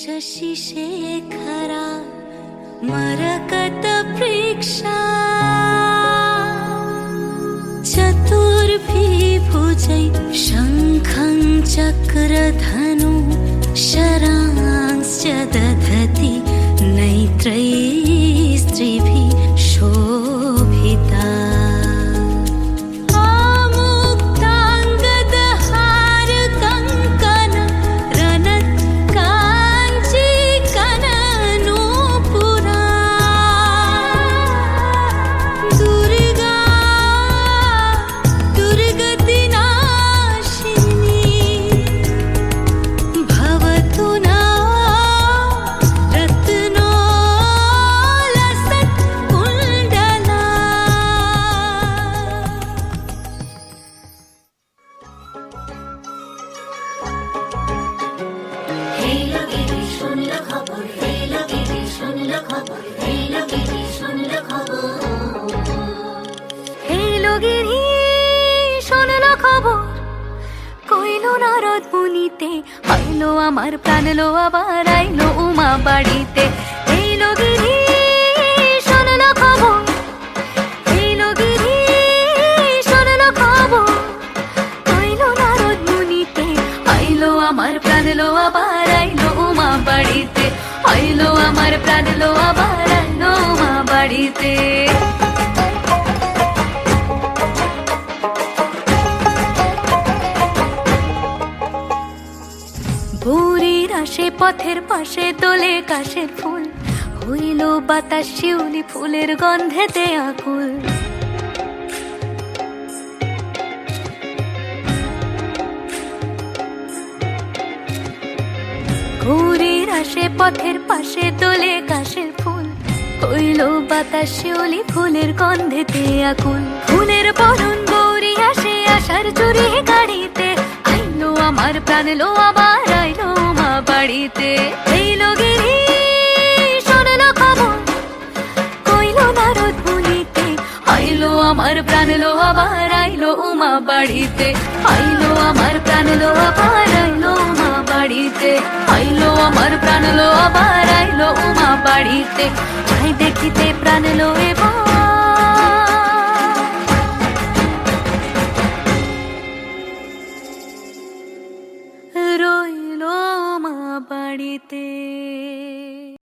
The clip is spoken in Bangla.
शशिशेखरा मरकतप्रेक्षा चतुर्भिर्भुजै शङ्खं चक्रधनु शरांश्च दधति नैत्रैः स्त्रिभिः शोभिता। আইলো আমার প্রাণ লো আবার আইলো উমা বাড়িতে। এইলো গিরি শোনলো খবর, এইলো গিরি শোনলো খবর, আইলো নারদ মুনিতে। আইলো আমার প্রাণ লো আবার আইলো উমা বাড়িতে, আইলো আমার প্রাণ লো আবার আইলো উমা বাড়িতে। ভোরের আসে পথের পাশে দোলে কাশের ফুল, হইল বাতাস শিউলি ফুলের গন্ধেতে আকুল। ভোরের আসে পথের পাশে দোলে কাশের ফুল, হইল বাতাস শিউলি ফুলের গন্ধেতে আকুল। ফুলের বরণ গৌরী আসে আশার চুরি গাড়িতে, আইলো আমার প্রাণ লো আবার আইলো মা বাড়িতে। এইলো গিরি শোনলো খবর, কইলো নারদ মুনিতে। আইলো আমার প্রাণ লো আবার আইলো উমা বাড়িতে, আইলো আমার প্রাণ লো আবার আইলো উমা বাড়িতে, আইলো আমার প্রাণ লো আবার আইলো উমা বাড়িতে। যাই দেখিতে প্রাণ লো